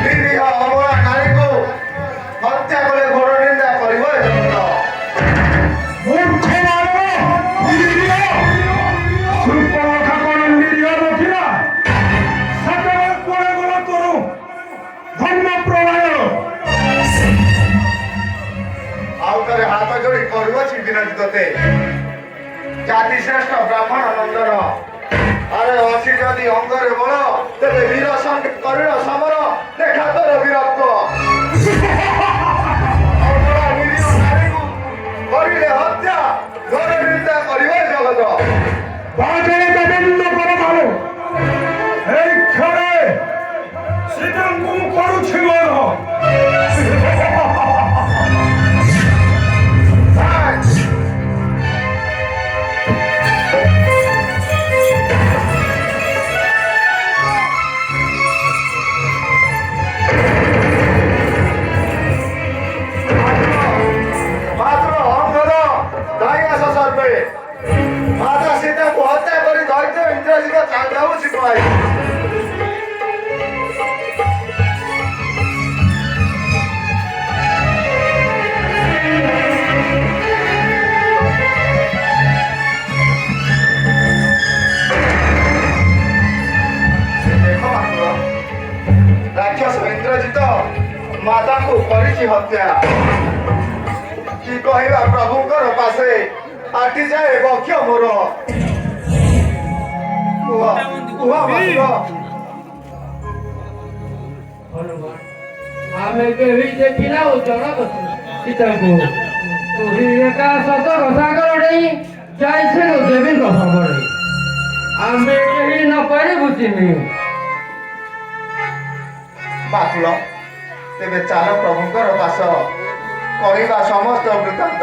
ନିରୀହ ଅବଳା ନାରୀକୁ ହତ୍ୟା କଲେ ଘୋର ନିନ୍ଦା କରିବ ଏ ଜଗତ। ଆଉ ଥରେ ହାତ ଯୋଡ଼ି କରୁଅଛି ବିନତି ତୋତେ, ଜାତି ଶ୍ରେଷ୍ଠ ବ୍ରାହ୍ମଣ ନନ୍ଦନ। ଆରେ ଅଛି ଯଦି ଅଙ୍ଗରେ ବଳ, ତେବେ ବୀର କରିଣ ସମର, ଦେଖା ତୋର ବୀରତ୍ୱ। ନିରୀହ ନାରୀକୁ କରିଲେ ହତ୍ୟା, ଘୋର ନିନ୍ଦା କରିବ ଏ ଜଗତ। ମାତା ସୀତାକୁ ହତ୍ୟା କରି ଧୈର୍ଯ୍ୟ ଇନ୍ଦ୍ରଜିତ ଚାଲିଯାଉ ଶିଖାଇ। ରାକ୍ଷସ ଇନ୍ଦ୍ରଜିତ ମାତାଙ୍କୁ କରିଛି ହତ୍ୟା। କି କହିବା ପ୍ରଭୁଙ୍କର ପାଶେ ଆଟି ଯାଏ ବକ୍ଷ ମୋର। ଆମେ କେହି ଦେଖିଲା ଓ ଜଣକ ସୀତାଙ୍କୁ ତୁହି ଏକା ସତର ସାଗର ଡେଇଁ ଯାଇଥିଲୁ ଦେବୀଙ୍କ ଖବରରେ। ଆମେ କେହି ନ ପାରିବୁ ଚିହ୍ନି। ବାକୁଳ ତେବେ ଚାଲ ପ୍ରଭୁଙ୍କର ବାସ କହିବା ସମସ୍ତ ବୃତ୍ତାନ୍ତ।